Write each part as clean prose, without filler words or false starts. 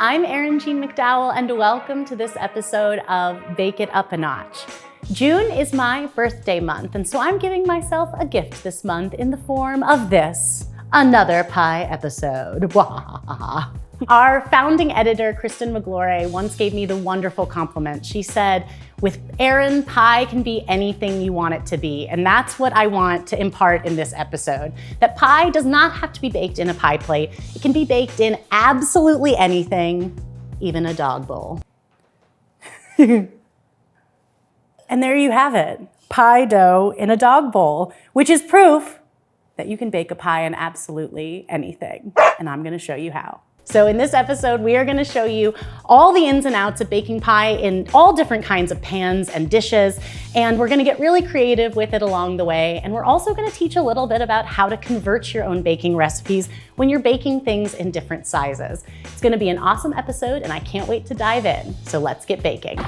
I'm Erin McDowell, and welcome to this episode of Bake It Up a Notch. June is my birthday month, and so I'm giving myself a gift this month in the form of this, another pie episode. Our founding editor, Kristen McGlore, once gave me the wonderful compliment. She said, with Erin, pie can be anything you want it to be. And that's what I want to impart in this episode. That pie does not have to be baked in a pie plate. It can be baked in absolutely anything, even a dog bowl. And there you have it, pie dough in a dog bowl, which is proof that you can bake a pie in absolutely anything. And I'm gonna show you how. So in this episode, we are gonna show you all the ins and outs of baking pie in all different kinds of pans and dishes, and we're gonna get really creative with it along the way. And we're also gonna teach a little bit about how to convert your own baking recipes when you're baking things in different sizes. It's gonna be an awesome episode, and I can't wait to dive in. So let's get baking.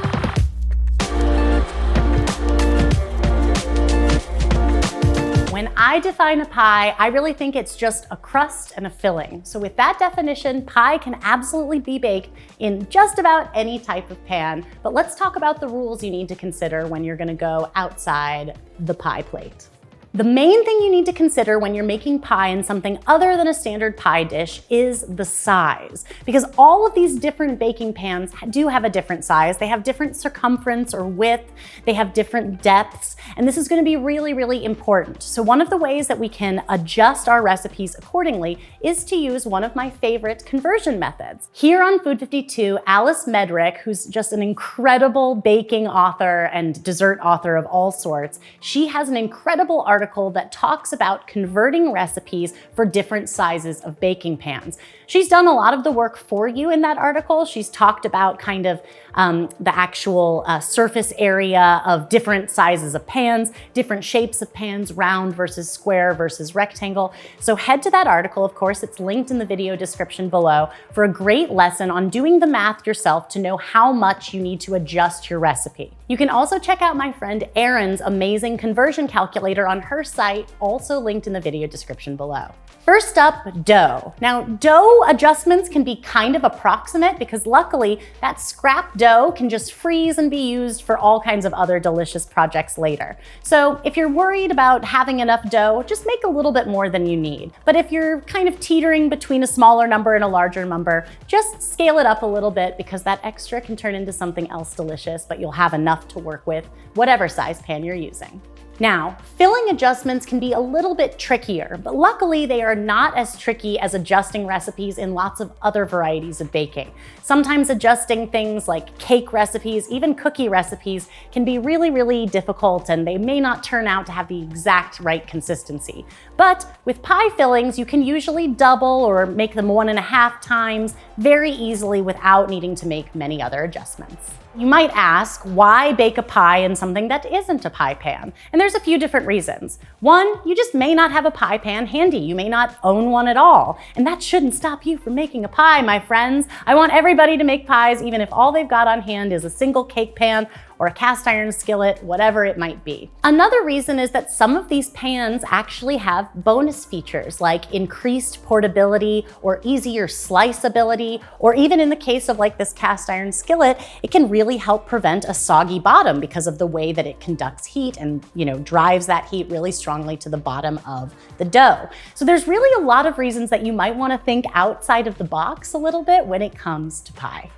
When I define a pie, I really think it's just a crust and a filling. So with that definition, pie can absolutely be baked in just about any type of pan. But let's talk about the rules you need to consider when you're gonna go outside the pie plate. The main thing you need to consider when you're making pie in something other than a standard pie dish is the size. Because all of these different baking pans do have a different size. They have different circumference or width. They have different depths. And this is going to be really, really important. So one of the ways that we can adjust our recipes accordingly is to use one of my favorite conversion methods. Here on Food 52, Alice Medrick, who's just an incredible baking author and dessert author of all sorts, she has an incredible article that talks about converting recipes for different sizes of baking pans. She's done a lot of the work for you in that article. She's talked about kind of the actual surface area of different sizes of pans, different shapes of pans, round versus square versus rectangle. So head to that article. Of course, it's linked in the video description below for a great lesson on doing the math yourself to know how much you need to adjust your recipe. You can also check out my friend Erin's amazing conversion calculator on her site, also linked in the video description below. First up, dough. Now, dough adjustments can be kind of approximate because luckily that scrap dough can just freeze and be used for all kinds of other delicious projects later. So if you're worried about having enough dough, just make a little bit more than you need. But if you're kind of teetering between a smaller number and a larger number, just scale it up a little bit because that extra can turn into something else delicious, but you'll have enough to work with, whatever size pan you're using. Now, filling adjustments can be a little bit trickier, but luckily they are not as tricky as adjusting recipes in lots of other varieties of baking. Sometimes adjusting things like cake recipes, even cookie recipes, can be really, really difficult and they may not turn out to have the exact right consistency. But with pie fillings, you can usually double or make them 1.5 times very easily without needing to make many other adjustments. You might ask, why bake a pie in something that isn't a pie pan? And there's a few different reasons. One, you just may not have a pie pan handy. You may not own one at all. And that shouldn't stop you from making a pie, my friends. I want everybody to make pies, even if all they've got on hand is a single cake pan or a cast iron skillet, whatever it might be. Another reason is that some of these pans actually have bonus features like increased portability or easier sliceability, or even in the case of like this cast iron skillet, it can really help prevent a soggy bottom because of the way that it conducts heat and, drives that heat really strongly to the bottom of the dough. So there's really a lot of reasons that you might want to think outside of the box a little bit when it comes to pie.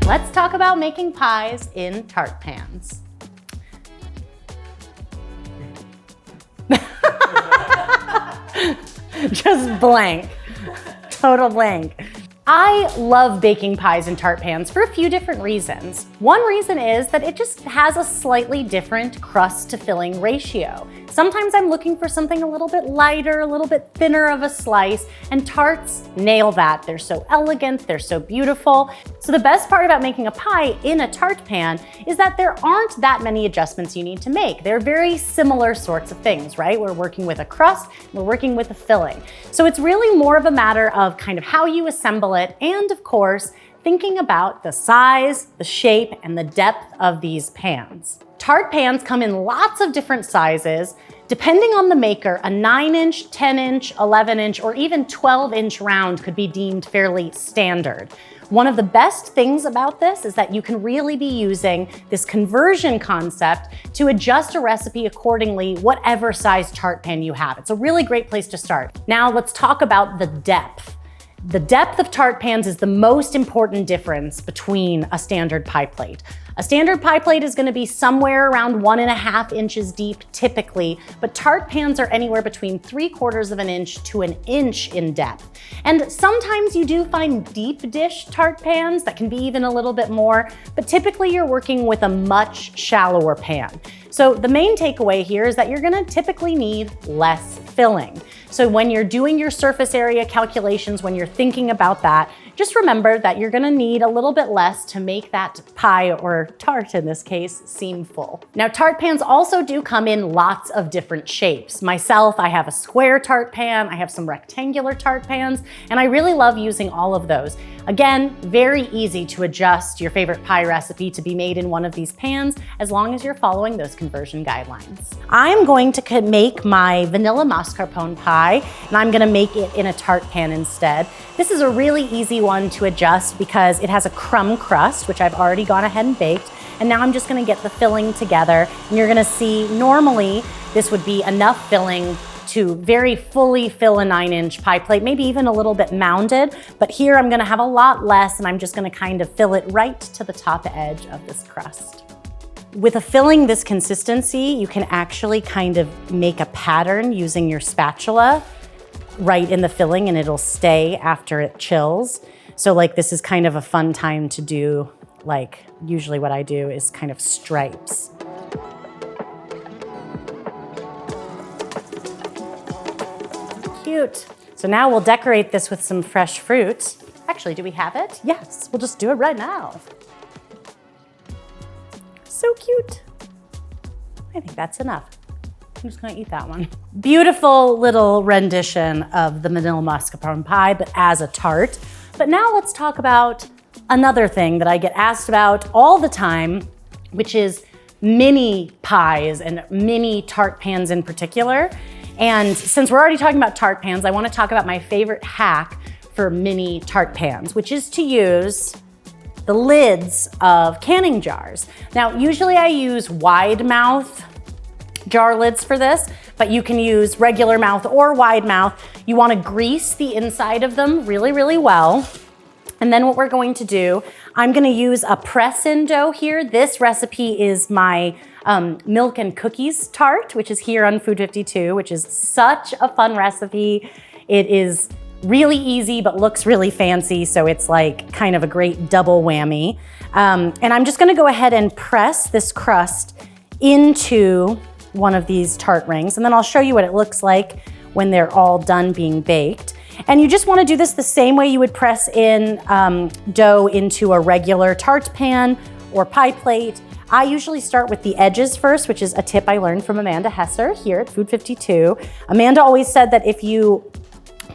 Let's talk about making pies in tart pans. Just blank, total blank. I love baking pies in tart pans for a few different reasons. One reason is that it just has a slightly different crust to filling ratio. Sometimes I'm looking for something a little bit lighter, a little bit thinner of a slice, and tarts nail that. They're so elegant, they're so beautiful. So the best part about making a pie in a tart pan is that there aren't that many adjustments you need to make. They're very similar sorts of things, right? We're working with a crust, we're working with a filling. So it's really more of a matter of kind of how you assemble it, and of course, thinking about the size, the shape, and the depth of these pans. Tart pans come in lots of different sizes. Depending on the maker, a 9-inch, 10-inch, 11-inch, or even 12-inch round could be deemed fairly standard. One of the best things about this is that you can really be using this conversion concept to adjust a recipe accordingly, whatever size tart pan you have. It's a really great place to start. Now let's talk about the depth. The depth of tart pans is the most important difference between a standard pie plate. A standard pie plate is gonna be somewhere around 1.5 inches deep typically, but tart pans are anywhere between 3/4 of an inch to an inch in depth. And sometimes you do find deep dish tart pans that can be even a little bit more, but typically you're working with a much shallower pan. So the main takeaway here is that you're gonna typically need less filling. So when you're doing your surface area calculations, when you're thinking about that, just remember that you're gonna need a little bit less to make that pie, or tart in this case, seem full. Now tart pans also do come in lots of different shapes. Myself, I have a square tart pan, I have some rectangular tart pans, and I really love using all of those. Again, very easy to adjust your favorite pie recipe to be made in one of these pans as long as you're following those conversion guidelines. I'm going to make my vanilla mascarpone pie, and I'm gonna make it in a tart pan instead. This is a really easy one to adjust because it has a crumb crust, which I've already gone ahead and baked. And now I'm just gonna get the filling together. And you're gonna see normally this would be enough filling to very fully fill a 9-inch pie plate, maybe even a little bit mounded. But here I'm gonna have a lot less, and I'm just gonna kind of fill it right to the top edge of this crust. With a filling this consistency, you can actually kind of make a pattern using your spatula right in the filling, and it'll stay after it chills. So like this is kind of a fun time to do, like usually what I do is kind of stripes. Cute. So now we'll decorate this with some fresh fruit. Actually, do we have it? Yes, we'll just do it right now. So cute. I think that's enough. I'm just gonna eat that one. Beautiful little rendition of the vanilla mascarpone pie, but as a tart. But now let's talk about another thing that I get asked about all the time, which is mini pies and mini tart pans in particular. And since we're already talking about tart pans, I wanna talk about my favorite hack for mini tart pans, which is to use the lids of canning jars. Now, usually I use wide mouth jar lids for this, but you can use regular mouth or wide mouth. You wanna grease the inside of them really, really well. And then what we're going to do, I'm gonna use a press-in dough here. This recipe is my milk and cookies tart, which is here on Food 52, which is such a fun recipe. It is really easy, but looks really fancy. So it's like kind of a great double whammy. And I'm just gonna go ahead and press this crust into one of these tart rings. And then I'll show you what it looks like when they're all done being baked. And you just wanna do this the same way you would press in dough into a regular tart pan or pie plate. I usually start with the edges first, which is a tip I learned from Amanda Hesser here at Food 52. Amanda always said that if you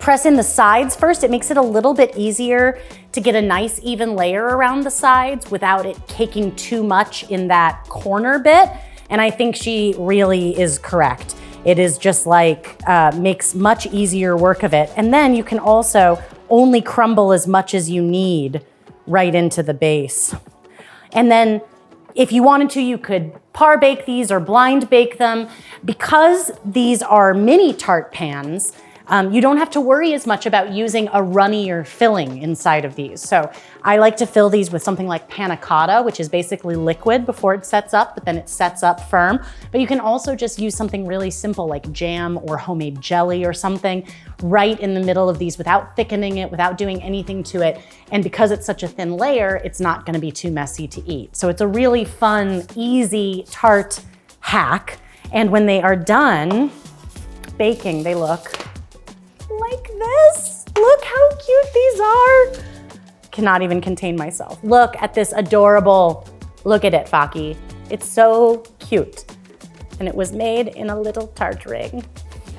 press in the sides first, it makes it a little bit easier to get a nice even layer around the sides without it caking too much in that corner bit. And I think she really is correct. It is just like, makes much easier work of it. And then you can also only crumble as much as you need right into the base. And then if you wanted to, you could par bake these or blind bake them. Because these are mini tart pans, you don't have to worry as much about using a runnier filling inside of these. So I like to fill these with something like panna cotta, which is basically liquid before it sets up, but then it sets up firm. But you can also just use something really simple like jam or homemade jelly or something right in the middle of these without thickening it, without doing anything to it. And because it's such a thin layer, it's not gonna be too messy to eat. So it's a really fun, easy tart hack. And when they are done baking, they look like this. Look how cute these are. Cannot even contain myself. Look at this adorable, look at it, Faki. It's so cute. And it was made in a little tart ring.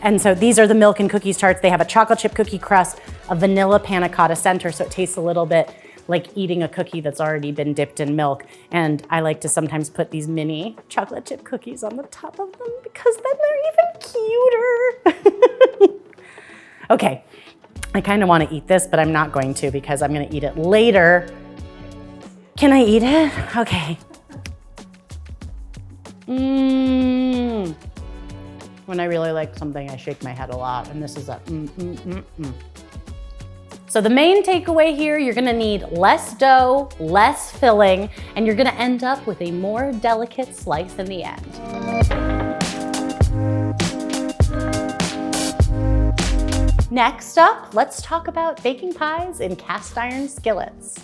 And so these are the milk and cookies tarts. They have a chocolate chip cookie crust, a vanilla panna cotta center, so it tastes a little bit like eating a cookie that's already been dipped in milk. And I like to sometimes put these mini chocolate chip cookies on the top of them because then they're even cuter. Okay, I kind of want to eat this, but I'm not going to because I'm going to eat it later. Can I eat it? Okay. When I really like something, I shake my head a lot, and this is a So the main takeaway here, you're gonna need less dough, less filling, and you're gonna end up with a more delicate slice in the end. Next up, let's talk about baking pies in cast iron skillets.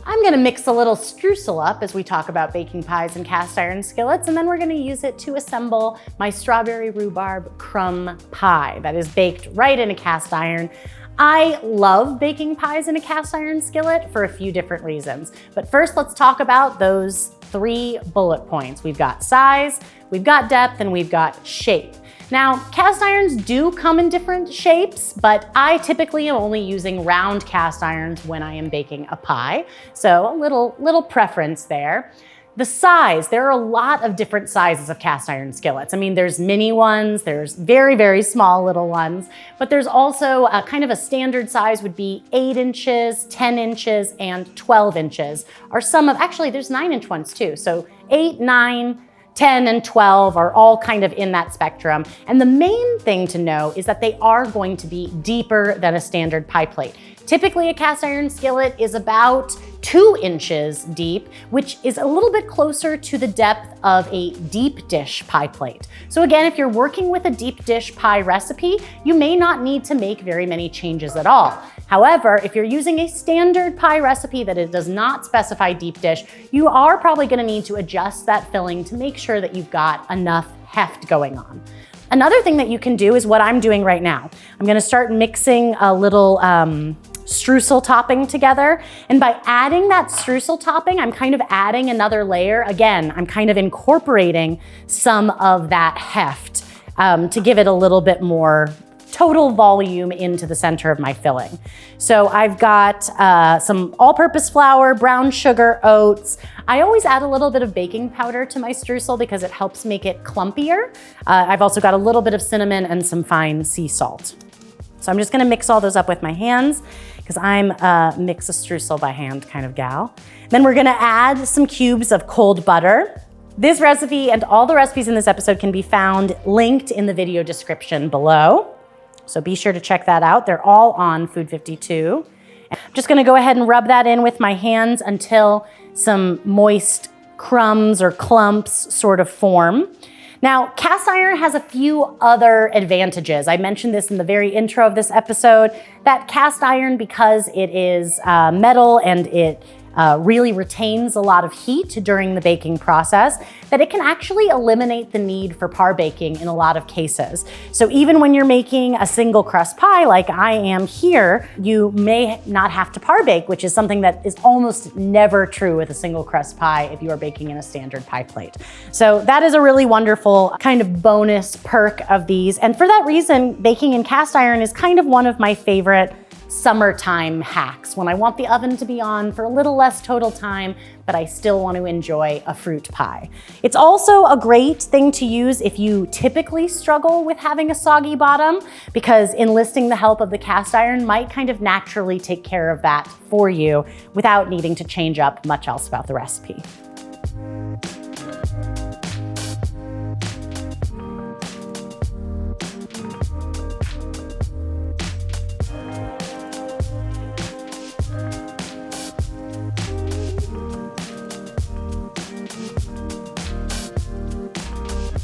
I'm gonna mix a little streusel up as we talk about baking pies in cast iron skillets, and then we're gonna use it to assemble my strawberry rhubarb crumb pie that is baked right in a cast iron. I love baking pies in a cast iron skillet for a few different reasons. But first, let's talk about those 3 bullet points. We've got size, we've got depth, and we've got shape. Now, cast irons do come in different shapes, but I typically am only using round cast irons when I am baking a pie. So a little preference there. The size, there are a lot of different sizes of cast iron skillets. I mean, there's mini ones, there's very, very small little ones, but there's also a kind of a standard size would be 8 inches, 10 inches, and 12 inches are some of, actually there's 9-inch ones too. So 8, 9, 10 and 12 are all kind of in that spectrum. And the main thing to know is that they are going to be deeper than a standard pie plate. Typically a cast iron skillet is about 2 inches deep, which is a little bit closer to the depth of a deep dish pie plate. So again, if you're working with a deep dish pie recipe, you may not need to make very many changes at all. However, if you're using a standard pie recipe that it does not specify deep dish, you are probably gonna need to adjust that filling to make sure that you've got enough heft going on. Another thing that you can do is what I'm doing right now. I'm gonna start mixing a little streusel topping together. And by adding that streusel topping, I'm kind of adding another layer. Again, I'm kind of incorporating some of that heft to give it a little bit more total volume into the center of my filling. So I've got some all-purpose flour, brown sugar, oats. I always add a little bit of baking powder to my streusel because it helps make it clumpier. I've also got a little bit of cinnamon and some fine sea salt. So I'm just gonna mix all those up with my hands because I'm a mix a streusel by hand kind of gal. Then we're gonna add some cubes of cold butter. This recipe and all the recipes in this episode can be found linked in the video description below. So be sure to check that out. They're all on Food 52. I'm just gonna go ahead and rub that in with my hands until some moist crumbs or clumps sort of form. Now, cast iron has a few other advantages. I mentioned this in the very intro of this episode, that cast iron, because it is metal and it really retains a lot of heat during the baking process, that it can actually eliminate the need for par baking in a lot of cases. So even when you're making a single crust pie like I am here, you may not have to par bake, which is something that is almost never true with a single crust pie if you are baking in a standard pie plate. So that is a really wonderful kind of bonus perk of these. And for that reason, baking in cast iron is kind of one of my favorite summertime hacks, when I want the oven to be on for a little less total time, but I still want to enjoy a fruit pie. It's also a great thing to use if you typically struggle with having a soggy bottom, because enlisting the help of the cast iron might kind of naturally take care of that for you without needing to change up much else about the recipe.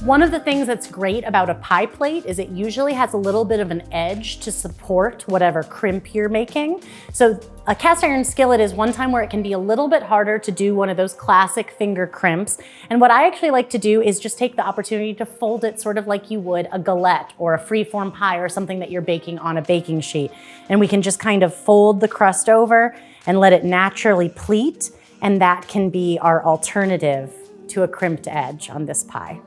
One of the things that's great about a pie plate is it usually has a little bit of an edge to support whatever crimp you're making. So a cast iron skillet is one time where it can be a little bit harder to do one of those classic finger crimps. And what I actually like to do is just take the opportunity to fold it sort of like you would a galette or a freeform pie or something that you're baking on a baking sheet. And we can just kind of fold the crust over and let it naturally pleat. And that can be our alternative to a crimped edge on this pie.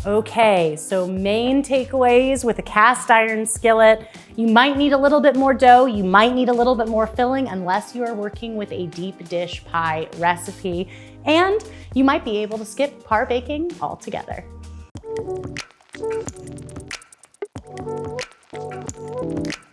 Okay, so main takeaways with a cast iron skillet. You might need a little bit more dough, you might need a little bit more filling unless you are working with a deep dish pie recipe, and you might be able to skip par baking altogether.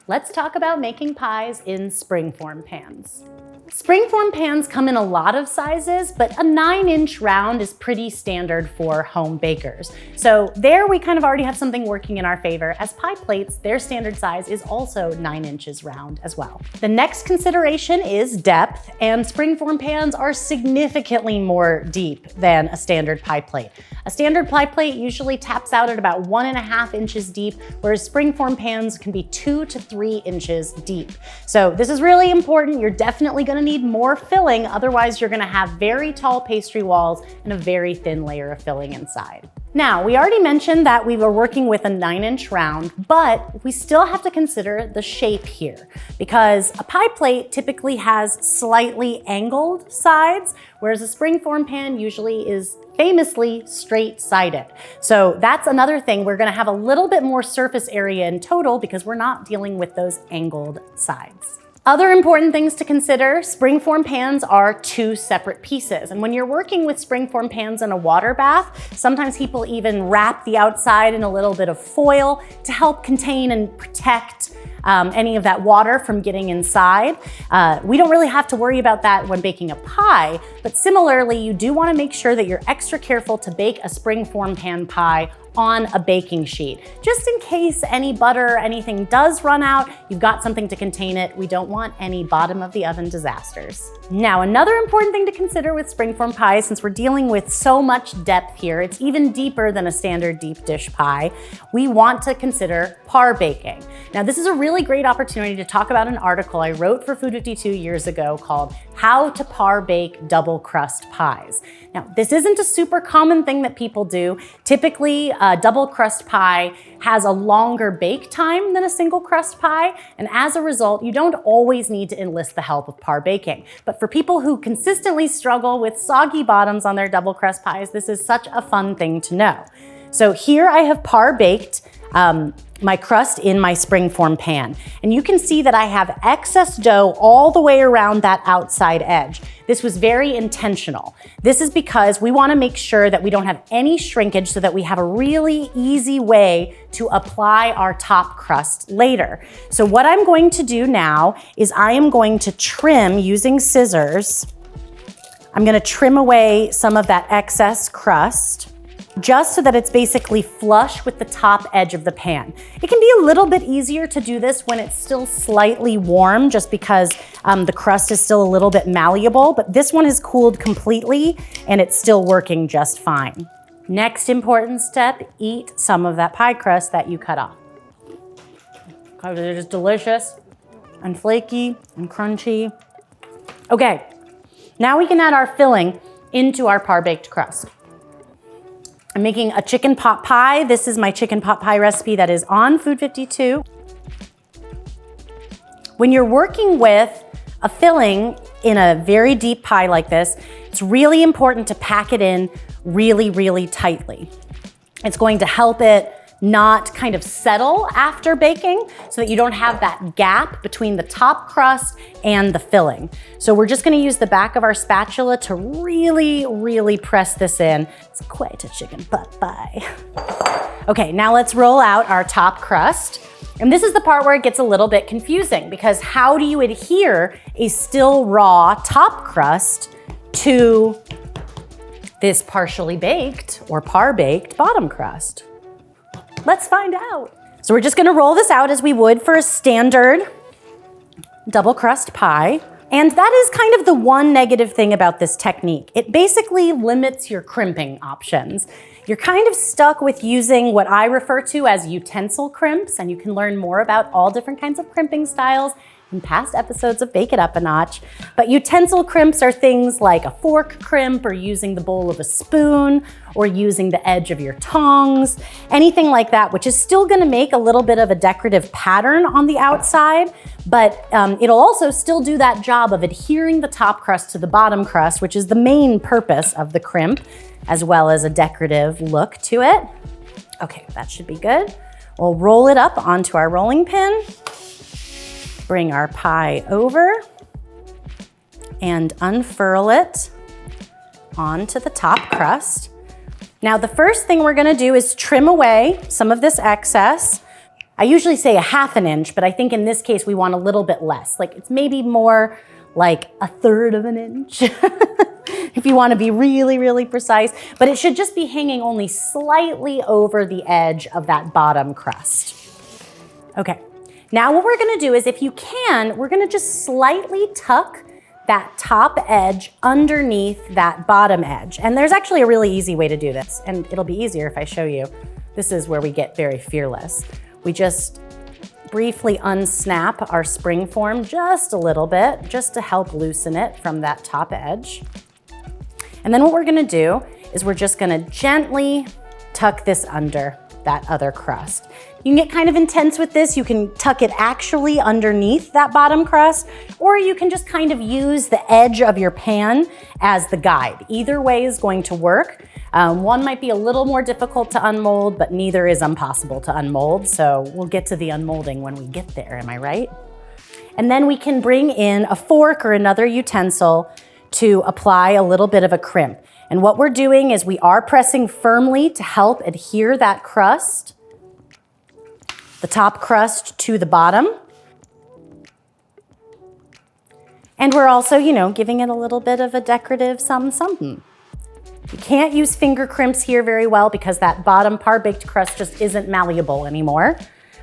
Let's talk about making pies in springform pans. Springform pans come in a lot of sizes, but a 9-inch round is pretty standard for home bakers. So there we kind of already have something working in our favor, as pie plates, their standard size is also 9 inches round as well. The next consideration is depth, and springform pans are significantly more deep than a standard pie plate. A standard pie plate usually taps out at about 1.5 inches deep, whereas springform pans can be 2 to 3 inches deep. So this is really important. You're definitely going to need more filling, otherwise you're going to have very tall pastry walls and a very thin layer of filling inside. Now, we already mentioned that we were working with a 9-inch round, but we still have to consider the shape here, because a pie plate typically has slightly angled sides, whereas a springform pan usually is famously straight-sided. So that's another thing. We're going to have a little bit more surface area in total because we're not dealing with those angled sides. Other important things to consider, springform pans are 2 separate pieces. And when you're working with springform pans in a water bath, sometimes people even wrap the outside in a little bit of foil to help contain and protect any of that water from getting inside. We don't really have to worry about that when baking a pie, but similarly, you do want to make sure that you're extra careful to bake a springform pan pie on a baking sheet. Just in case any butter or anything does run out, you've got something to contain it. We don't want any bottom of the oven disasters. Now, another important thing to consider with springform pies, since we're dealing with so much depth here, it's even deeper than a standard deep dish pie, we want to consider par baking. Now, this is a really great opportunity to talk about an article I wrote for Food 52 years ago called How to Par Bake Double Crust Pies. Now, this isn't a super common thing that people do. Typically, a double crust pie has a longer bake time than a single crust pie, and as a result, you don't always need to enlist the help of par baking. But for people who consistently struggle with soggy bottoms on their double crust pies, this is such a fun thing to know. So here I have par baked my crust in my springform pan. And you can see that I have excess dough all the way around that outside edge. This was very intentional. This is because we want to make sure that we don't have any shrinkage so that we have a really easy way to apply our top crust later. So what I'm going to do now is I am going to trim using scissors. I'm going to trim away some of that excess crust, just so that it's basically flush with the top edge of the pan. It can be a little bit easier to do this when it's still slightly warm, just because the crust is still a little bit malleable, but this one has cooled completely and it's still working just fine. Next important step, eat some of that pie crust that you cut off. Because it is delicious and flaky and crunchy. Okay, now we can add our filling into our par-baked crust. I'm making a chicken pot pie. This is my chicken pot pie recipe that is on Food 52. When you're working with a filling in a very deep pie like this, it's really important to pack it in really, really tightly. It's going to help it not kind of settle after baking so that you don't have that gap between the top crust and the filling. So we're just gonna use the back of our spatula to really, really press this in. It's quite a chicken pot pie. Okay, now let's roll out our top crust. And this is the part where it gets a little bit confusing, because how do you adhere a still raw top crust to this partially baked or par-baked bottom crust? Let's find out. So we're just gonna roll this out as we would for a standard double crust pie. And that is kind of the one negative thing about this technique. It basically limits your crimping options. You're kind of stuck with using what I refer to as utensil crimps, and you can learn more about all different kinds of crimping styles in past episodes of Bake It Up a Notch. But utensil crimps are things like a fork crimp, or using the bowl of a spoon, or using the edge of your tongs, anything like that, which is still gonna make a little bit of a decorative pattern on the outside, but it'll also still do that job of adhering the top crust to the bottom crust, which is the main purpose of the crimp, as well as a decorative look to it. Okay, that should be good. We'll roll it up onto our rolling pin, bring our pie over, and unfurl it onto the top crust. Now, the first thing we're gonna do is trim away some of this excess. I usually say 1/2 inch, but I think in this case we want a little bit less. Like it's maybe more like 1/3 of an inch if you want to be really, really precise. But it should just be hanging only slightly over the edge of that bottom crust. Okay, now what we're gonna do is, if you can, we're gonna just slightly tuck that top edge underneath that bottom edge. And there's actually a really easy way to do this, and it'll be easier if I show you. This is where we get very fearless. We just briefly unsnap our springform just a little bit, just to help loosen it from that top edge. And then what we're gonna do is we're just gonna gently tuck this under that other crust. You can get kind of intense with this. You can tuck it actually underneath that bottom crust, or you can just kind of use the edge of your pan as the guide. Either way is going to work. One might be a little more difficult to unmold, but neither is impossible to unmold. So we'll get to the unmolding when we get there, am I right? And then we can bring in a fork or another utensil to apply a little bit of a crimp. And what we're doing is we are pressing firmly to help adhere that crust, the top crust, to the bottom. And we're also, giving it a little bit of a decorative something. You can't use finger crimps here very well because that bottom par-baked crust just isn't malleable anymore.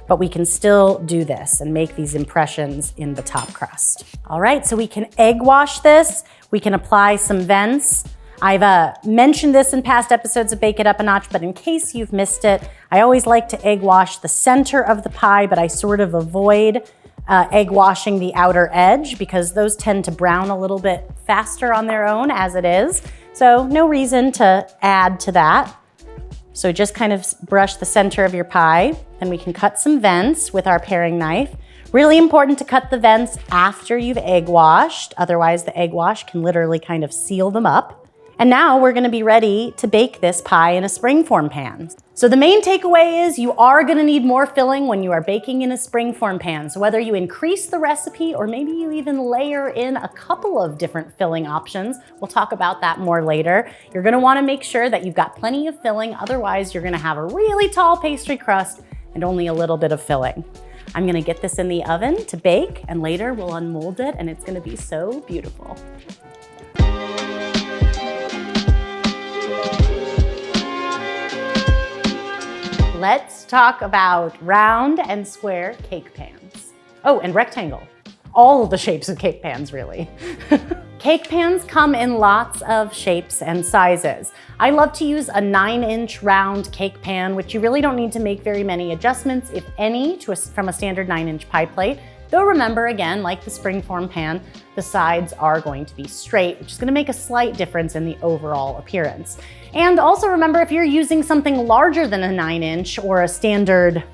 But we can still do this and make these impressions in the top crust. All right, so we can egg wash this. We can apply some vents. I've mentioned this in past episodes of Bake It Up a Notch, but in case you've missed it, I always like to egg wash the center of the pie, but I sort of avoid egg washing the outer edge because those tend to brown a little bit faster on their own as it is. So no reason to add to that. So just kind of brush the center of your pie, and we can cut some vents with our paring knife. Really important to cut the vents after you've egg washed, otherwise the egg wash can literally kind of seal them up. And now we're gonna be ready to bake this pie in a springform pan. So the main takeaway is you are gonna need more filling when you are baking in a springform pan. So whether you increase the recipe or maybe you even layer in a couple of different filling options, we'll talk about that more later. You're gonna wanna make sure that you've got plenty of filling, otherwise you're gonna have a really tall pastry crust and only a little bit of filling. I'm gonna get this in the oven to bake, and later we'll unmold it and it's gonna be so beautiful. Let's talk about round and square cake pans. Oh, and rectangle. All of the shapes of cake pans, really. Cake pans come in lots of shapes and sizes. I love to use a 9-inch round cake pan, which you really don't need to make very many adjustments, if any, from a standard 9-inch pie plate. Though remember, again, like the springform pan, the sides are going to be straight, which is going to make a slight difference in the overall appearance. And also remember, if you're using something larger than a 9-inch or a standard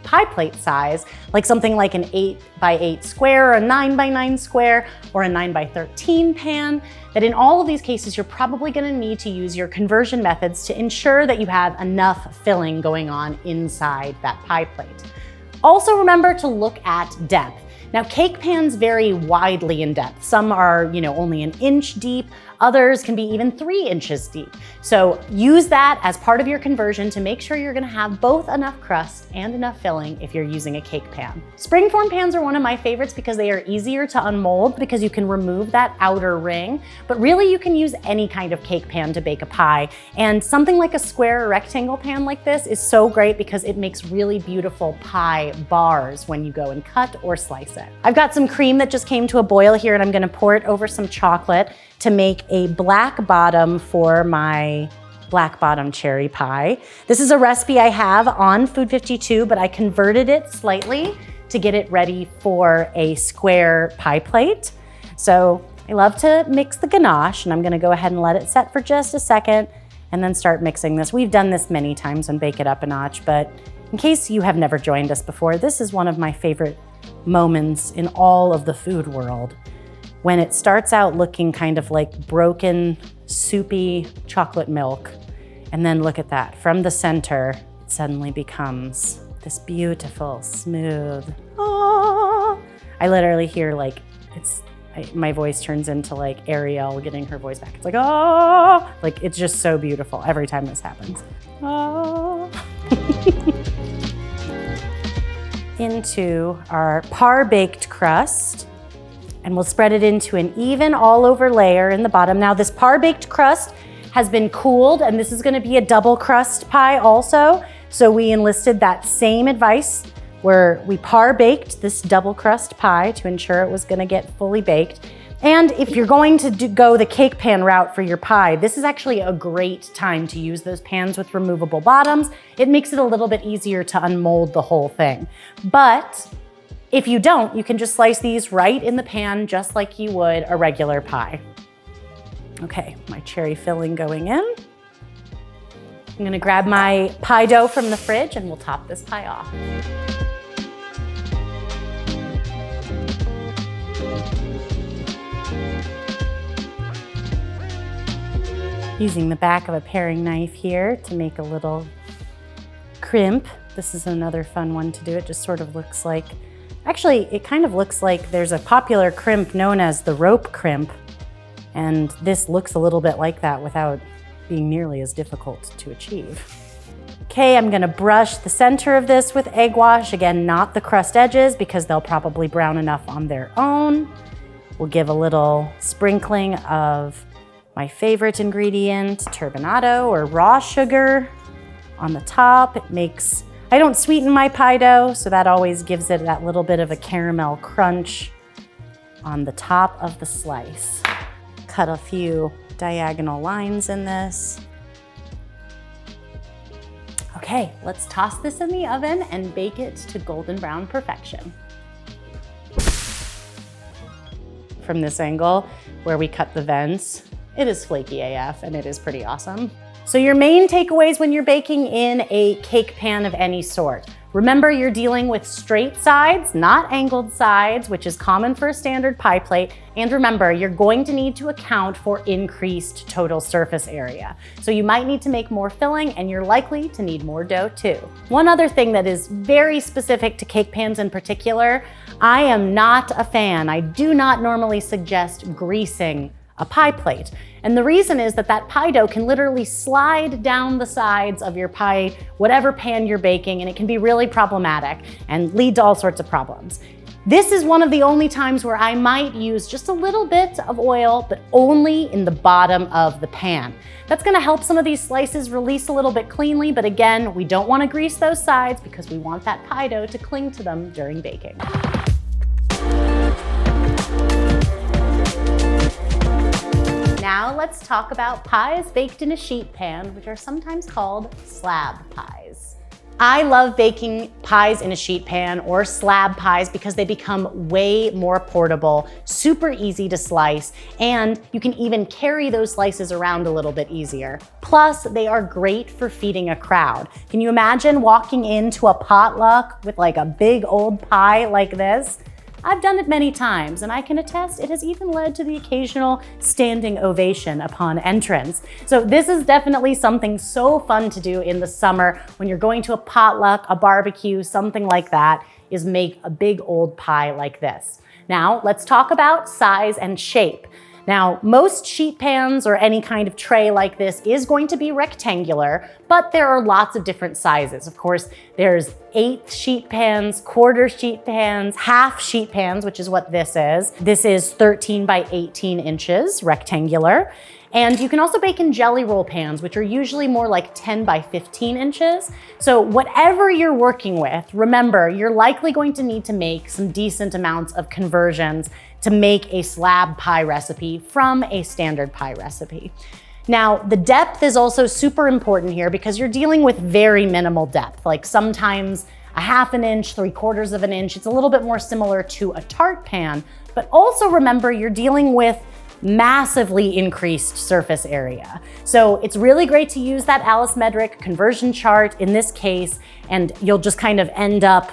pie plate size, like something like an 8x8 square or a 9x9 square or a 9x13 pan, that in all of these cases, you're probably gonna need to use your conversion methods to ensure that you have enough filling going on inside that pie plate. Also remember to look at depth. Now, cake pans vary widely in depth. Some are, only an inch deep. Others can be even 3 inches deep. So use that as part of your conversion to make sure you're gonna have both enough crust and enough filling if you're using a cake pan. Springform pans are one of my favorites because they are easier to unmold because you can remove that outer ring, but really you can use any kind of cake pan to bake a pie. And something like a square or rectangle pan like this is so great because it makes really beautiful pie bars when you go and cut or slice it. I've got some cream that just came to a boil here, and I'm gonna pour it over some chocolate to make a black bottom for my black bottom cherry pie. This is a recipe I have on Food 52, but I converted it slightly to get it ready for a square pie plate. So I love to mix the ganache, and I'm gonna go ahead and let it set for just a second and then start mixing this. We've done this many times on Bake It Up a Notch, but in case you have never joined us before, this is one of my favorite moments in all of the food world. When it starts out looking kind of like broken, soupy chocolate milk. And then look at that, from the center, it suddenly becomes this beautiful, smooth, oh. I literally hear like, my voice turns into like Ariel getting her voice back. It's like, oh, like it's just so beautiful every time this happens. Oh. Into our par-baked crust, and we'll spread it into an even all-over layer in the bottom. Now this par-baked crust has been cooled, and this is gonna be a double crust pie also. So we enlisted that same advice where we par-baked this double crust pie to ensure it was gonna get fully baked. And if you're going to go the cake pan route for your pie, this is actually a great time to use those pans with removable bottoms. It makes it a little bit easier to unmold the whole thing. But if you don't, you can just slice these right in the pan just like you would a regular pie. Okay, my cherry filling going in. I'm gonna grab my pie dough from the fridge and we'll top this pie off. Using the back of a paring knife here to make a little crimp. This is another fun one to do. It just sort of looks like, actually, it kind of looks like there's a popular crimp known as the rope crimp. And this looks a little bit like that without being nearly as difficult to achieve. Okay, I'm gonna brush the center of this with egg wash. Again, not the crust edges because they'll probably brown enough on their own. We'll give a little sprinkling of my favorite ingredient, turbinado or raw sugar on the top. It makes, I don't sweeten my pie dough, so that always gives it that little bit of a caramel crunch on the top of the slice. Cut a few diagonal lines in this. Okay, let's toss this in the oven and bake it to golden brown perfection. From this angle where we cut the vents, it is flaky AF and it is pretty awesome. So your main takeaways when you're baking in a cake pan of any sort. Remember, you're dealing with straight sides, not angled sides, which is common for a standard pie plate. And remember, you're going to need to account for increased total surface area. So you might need to make more filling and you're likely to need more dough too. One other thing that is very specific to cake pans in particular, I am not a fan. I do not normally suggest greasing a pie plate. And the reason is that that pie dough can literally slide down the sides of your pie, whatever pan you're baking, and it can be really problematic and lead to all sorts of problems. This is one of the only times where I might use just a little bit of oil, but only in the bottom of the pan. That's gonna help some of these slices release a little bit cleanly, but again, we don't wanna grease those sides because we want that pie dough to cling to them during baking. Now let's talk about pies baked in a sheet pan, which are sometimes called slab pies. I love baking pies in a sheet pan or slab pies because they become way more portable, super easy to slice, and you can even carry those slices around a little bit easier. Plus, they are great for feeding a crowd. Can you imagine walking into a potluck with like a big old pie like this? I've done it many times, and I can attest it has even led to the occasional standing ovation upon entrance. So this is definitely something so fun to do in the summer when you're going to a potluck, a barbecue, something like that, is make a big old pie like this. Now, let's talk about size and shape. Now, most sheet pans or any kind of tray like this is going to be rectangular, but there are lots of different sizes. Of course, there's 1/8 sheet pans, 1/4 sheet pans, 1/2 sheet pans, which is what this is. This is 13 by 18 inches, rectangular. And you can also bake in jelly roll pans, which are usually more like 10 by 15 inches. So whatever you're working with, remember, you're likely going to need to make some decent amounts of conversions to make a slab pie recipe from a standard pie recipe. Now, the depth is also super important here because you're dealing with very minimal depth, like sometimes a 1/2 inch, 3/4 of an inch. It's a little bit more similar to a tart pan, but also remember you're dealing with massively increased surface area. So it's really great to use that Alice Medrick conversion chart in this case, and you'll just kind of end up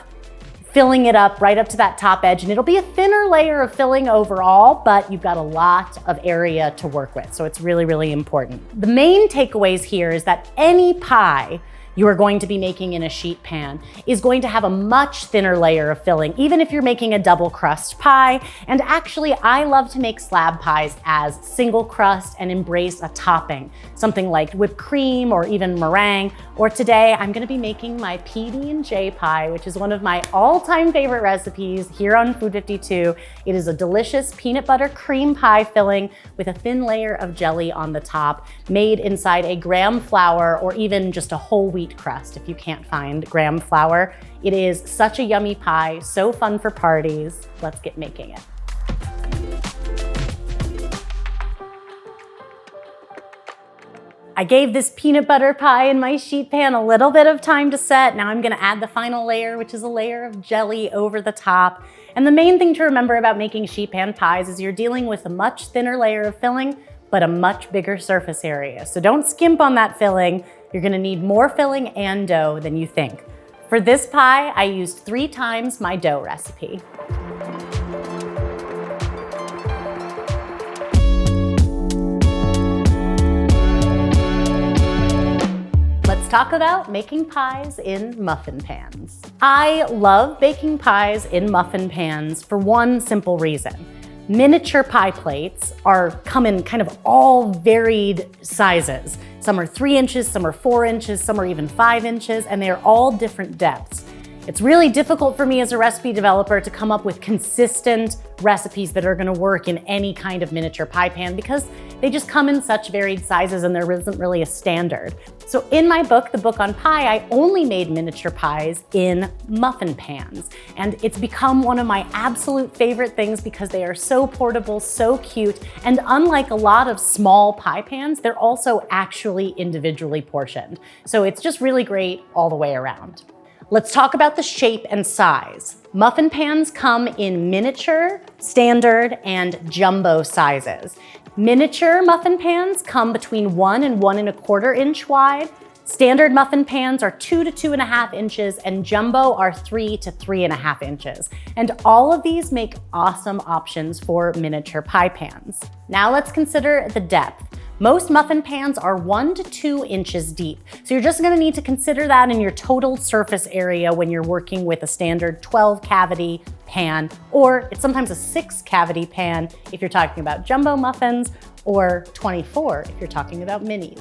filling it up right up to that top edge, and it'll be a thinner layer of filling overall, but you've got a lot of area to work with. So it's really, really important. The main takeaways here is that any pie you are going to be making in a sheet pan is going to have a much thinner layer of filling, even if you're making a double crust pie. And actually, I love to make slab pies as single crust and embrace a topping, something like whipped cream or even meringue. Or today, I'm gonna be making my PB&J pie, which is one of my all-time favorite recipes here on Food 52. It is a delicious peanut butter cream pie filling with a thin layer of jelly on the top, made inside a graham flour or even just a whole wheat crust if you can't find graham flour. It is such a yummy pie, so fun for parties. Let's get making it. I gave this peanut butter pie in my sheet pan a little bit of time to set. Now I'm gonna add the final layer, which is a layer of jelly over the top. And the main thing to remember about making sheet pan pies is you're dealing with a much thinner layer of filling, but a much bigger surface area. So don't skimp on that filling. You're gonna need more filling and dough than you think. For this pie, I used 3 times my dough recipe. Let's talk about making pies in muffin pans. I love baking pies in muffin pans for one simple reason. Miniature pie plates come in kind of all varied sizes. Some are 3 inches, some are 4 inches, some are even 5 inches, and they are all different depths. It's really difficult for me as a recipe developer to come up with consistent recipes that are gonna work in any kind of miniature pie pan because they just come in such varied sizes and there isn't really a standard. So in my book, The Book on Pie, I only made miniature pies in muffin pans. And it's become one of my absolute favorite things because they are so portable, so cute, and unlike a lot of small pie pans, they're also actually individually portioned. So it's just really great all the way around. Let's talk about the shape and size. Muffin pans come in miniature, standard, and jumbo sizes. Miniature muffin pans come between 1 and 1 1/4 inch wide. Standard muffin pans are 2 to 2.5 inches, and jumbo are 3 to 3.5 inches. And all of these make awesome options for miniature pie pans. Now let's consider the depth. Most muffin pans are 1 to 2 inches deep. So you're just gonna need to consider that in your total surface area when you're working with a standard 12 cavity pan, or it's sometimes a 6 cavity pan if you're talking about jumbo muffins, or 24 if you're talking about minis.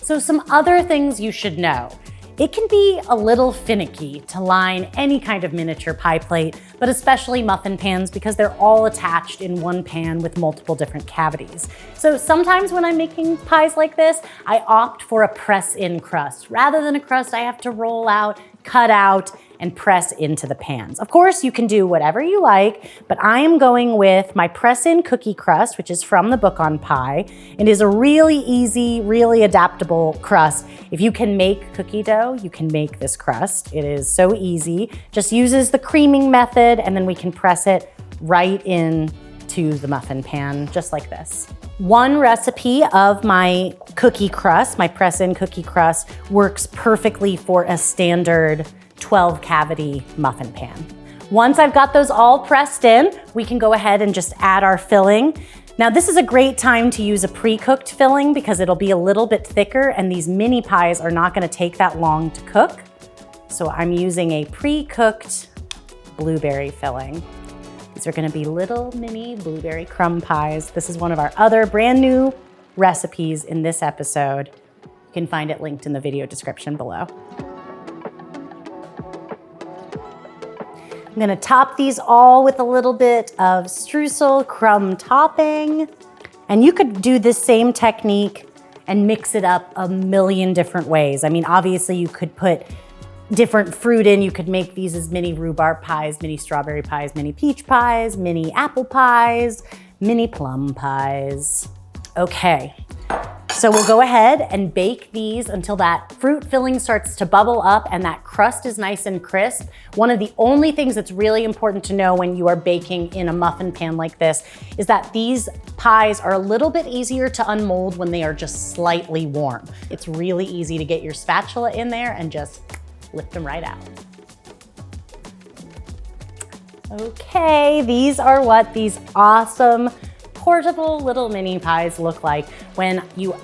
So some other things you should know. It can be a little finicky to line any kind of miniature pie plate, but especially muffin pans because they're all attached in one pan with multiple different cavities. So sometimes when I'm making pies like this, I opt for a press-in crust. Rather than a crust I have to roll out, cut out, and press into the pans. Of course, you can do whatever you like, but I am going with my press-in cookie crust, which is from the Book on Pie. It is a really easy, really adaptable crust. If you can make cookie dough, you can make this crust. It is so easy. Just uses the creaming method, and then we can press it right into the muffin pan, just like this. One recipe of my cookie crust, my press-in cookie crust, works perfectly for a standard 12 cavity muffin pan. Once I've got those all pressed in, we can go ahead and just add our filling. Now this is a great time to use a pre-cooked filling because it'll be a little bit thicker and these mini pies are not gonna take that long to cook. So I'm using a pre-cooked blueberry filling. These are gonna be little mini blueberry crumb pies. This is one of our other brand new recipes in this episode. You can find it linked in the video description below. I'm gonna top these all with a little bit of streusel crumb topping. And you could do this same technique and mix it up a million different ways. I mean, obviously you could put different fruit in. You could make these as mini rhubarb pies, mini strawberry pies, mini peach pies, mini apple pies, mini plum pies. Okay. So we'll go ahead and bake these until that fruit filling starts to bubble up and that crust is nice and crisp. One of the only things that's really important to know when you are baking in a muffin pan like this is that these pies are a little bit easier to unmold when they are just slightly warm. It's really easy to get your spatula in there and just lift them right out. Okay, these are what these awesome portable little mini pies look like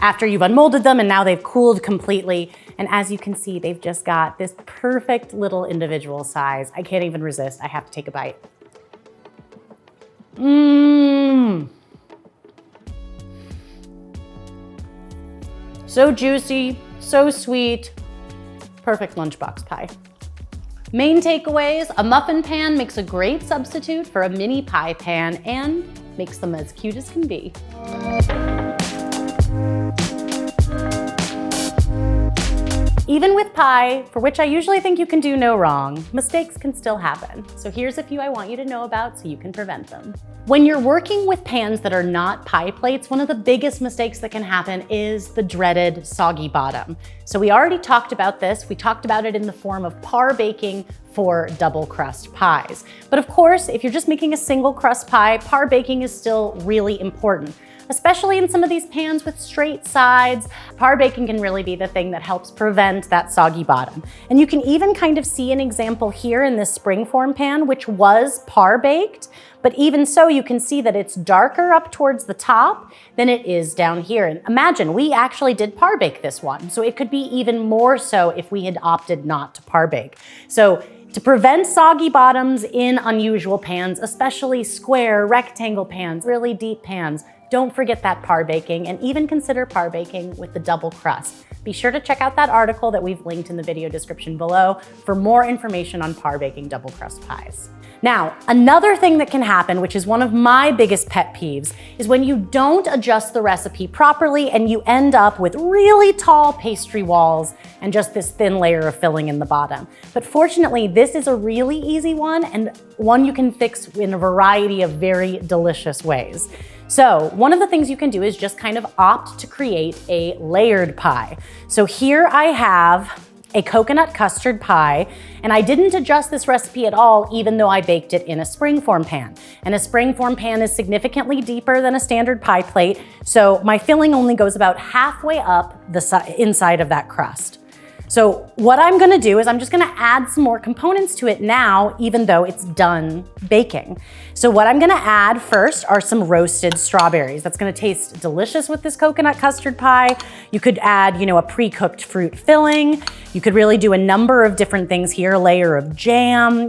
after you've unmolded them and now they've cooled completely And as you can see, they've just got this perfect little individual size. I can't even resist. I have to take a bite. Mmm. So juicy, so sweet. Perfect lunchbox pie. Main takeaways: a muffin pan makes a great substitute for a mini pie pan and makes them as cute as can be. Even with pie, for which I usually think you can do no wrong, mistakes can still happen. So here's a few I want you to know about so you can prevent them. When you're working with pans that are not pie plates, one of the biggest mistakes that can happen is the dreaded soggy bottom. So we already talked about this. We talked about it in the form of par baking for double crust pies. But of course, if you're just making a single crust pie, par baking is still really important. Especially in some of these pans with straight sides, par baking can really be the thing that helps prevent that soggy bottom. And you can even kind of see an example here in this springform pan, which was par baked, but even so, you can see that it's darker up towards the top than it is down here. And imagine, we actually did par bake this one, so it could be even more so if we had opted not to par bake. So to prevent soggy bottoms in unusual pans, especially square, rectangle pans, really deep pans, don't forget that par baking, and even consider par baking with the double crust. Be sure to check out that article that we've linked in the video description below for more information on par baking double crust pies. Now, another thing that can happen, which is one of my biggest pet peeves, is when you don't adjust the recipe properly and you end up with really tall pastry walls and just this thin layer of filling in the bottom. But fortunately, this is a really easy one and one you can fix in a variety of very delicious ways. So one of the things you can do is just kind of opt to create a layered pie. So here I have a coconut custard pie, and I didn't adjust this recipe at all, even though I baked it in a springform pan. And a springform pan is significantly deeper than a standard pie plate, so my filling only goes about halfway up the inside of that crust. So what I'm gonna do is I'm just gonna add some more components to it now, even though it's done baking. So what I'm gonna add first are some roasted strawberries. That's gonna taste delicious with this coconut custard pie. You could add, a pre-cooked fruit filling. You could really do a number of different things here, a layer of jam,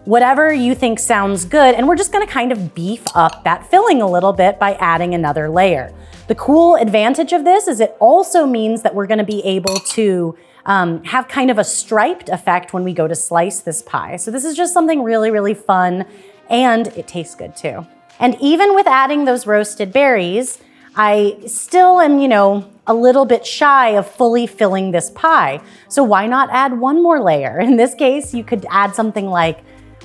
whatever you think sounds good. And we're just gonna kind of beef up that filling a little bit by adding another layer. The cool advantage of this is it also means that we're gonna be able to have kind of a striped effect when we go to slice this pie. So this is just something really, really fun, and it tastes good too. And even with adding those roasted berries, I still am, a little bit shy of fully filling this pie. So why not add one more layer? In this case, you could add something like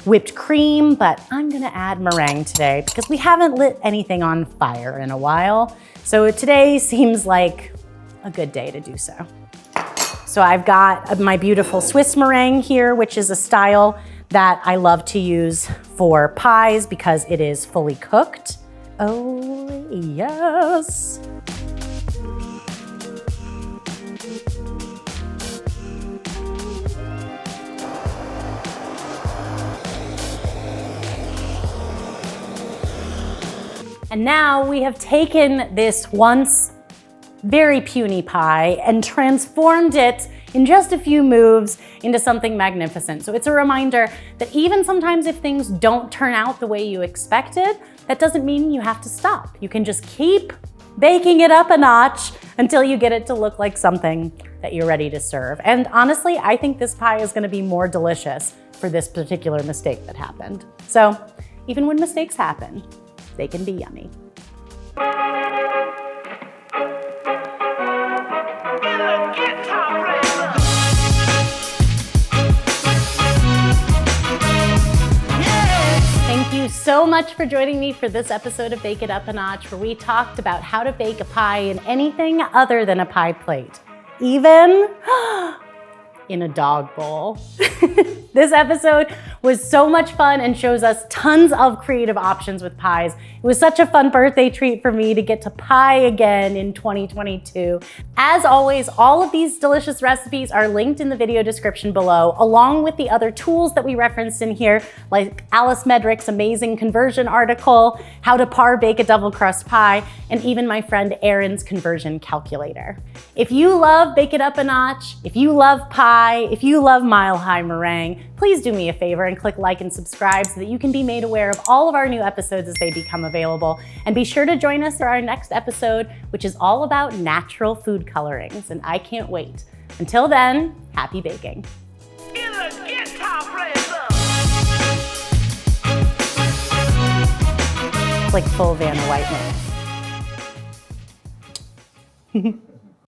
whipped cream, but I'm gonna add meringue today because we haven't lit anything on fire in a while. So today seems like a good day to do so. So I've got my beautiful Swiss meringue here, which is a style that I love to use for pies because it is fully cooked. Oh, yes. And now we have taken this once very puny pie and transformed it in just a few moves into something magnificent. So it's a reminder that even sometimes if things don't turn out the way you expected, that doesn't mean you have to stop. You can just keep baking it up a notch until you get it to look like something that you're ready to serve. And honestly, I think this pie is gonna be more delicious for this particular mistake that happened. So even when mistakes happen, they can be yummy. Thank you so much for joining me for this episode of Bake It Up a Notch, where we talked about how to bake a pie in anything other than a pie plate, even in a dog bowl. This episode was so much fun and shows us tons of creative options with pies. It was such a fun birthday treat for me to get to pie again in 2022. As always, all of these delicious recipes are linked in the video description below, along with the other tools that we referenced in here, like Alice Medrick's amazing conversion article, how to par bake a double crust pie, and even my friend Erin's conversion calculator. If you love Bake It Up a Notch, if you love pie, if you love Mile High Meringue, please do me a favor and click like and subscribe so that you can be made aware of all of our new episodes as they become available. And be sure to join us for our next episode, which is all about natural food colorings, and I can't wait. Until then, happy baking. It's like full Vanna White noise.